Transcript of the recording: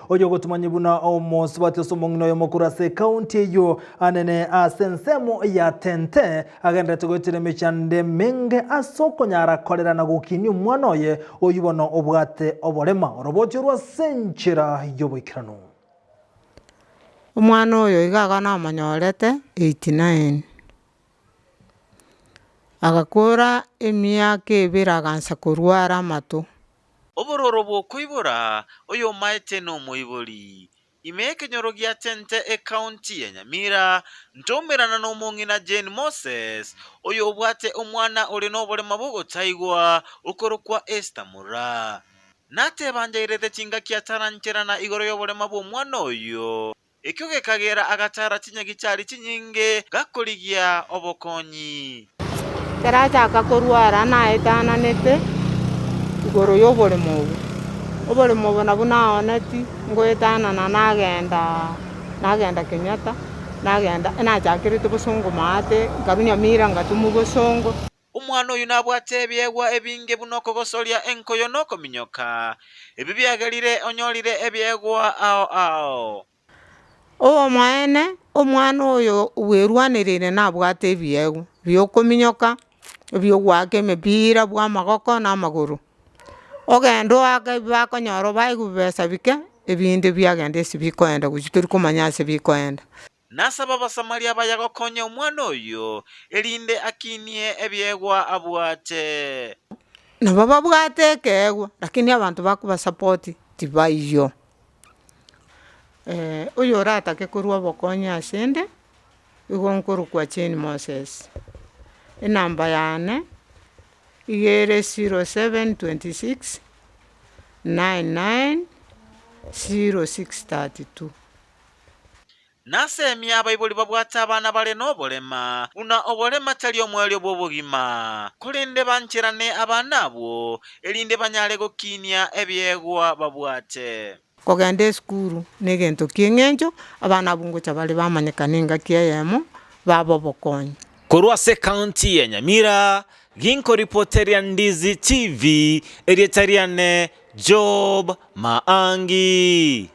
Ojo gutumanye buna almost bati somongno yo mokurase county yo anene asensemo ya tente agenda tugotire mechande menge asoko nyara kolera na gukini umwana oye oyubono obwate oborema roboti rwa senchira yobikirano umwana oyo igaga namanyorete 89 agakora emyaka ebiri agansa kurwara amatu obororo bwokwibura oyo maete no moibori imeke nyorogia tente e county ya Nyamira ntomerana no mongina Jane Moses oyo obwate omwana ori no borema bugotaigwa okorokwa Esther Mura nate banjairete chinga kia tarancherana igoro yo borema bwo mwana oyo ekyoge kagera agatara tinya gichari chinyinge gakorigia obokonyi terachaka kurwara naetananete igoro yo boremo obo nabo naoneti ngoetanana nagenda Kenyatta nachakirite bosongo mate ngarunya mira ngatumu bosongo umwana oyu nabwate ebyegwa ebinge bunoko gosoria enkoyo noko minyoka ebi byagerire onyorire ebyegwa ao owo mwaene omwana oyo werwanirire nabwate ebyegwa byokominyoka ebyogwaka emipira bwa magoko n'amaguru ogendo wake bakonyoro baigubesa bike ebindi byagenda esibikoenda guchituri kumanya esibikoenda nasaba basamaria bayagokonya omwana oyo erinde akinie ebyegwa abwate nabo babwate ekegwa lakini abantu bakuba support tibaiyo oyo ratake kurwa bokonya asende igo nkuru kwa Jane Moses enamba yane igere 0726 99 0632 nasemia abaibuli babwata abana bale n'obolema una obolema tali omwelyo bw'obugima kulinde banchirane abana abo erinde banyale gokinia ebyegwa babwate kogenda esukuru negento kieng'encho abana bungocha bali bamanyikaninga kieyemo babo bokonya korwase county ya Nyamira ginko reporteria Ndizi TV erietariane Job Maangi.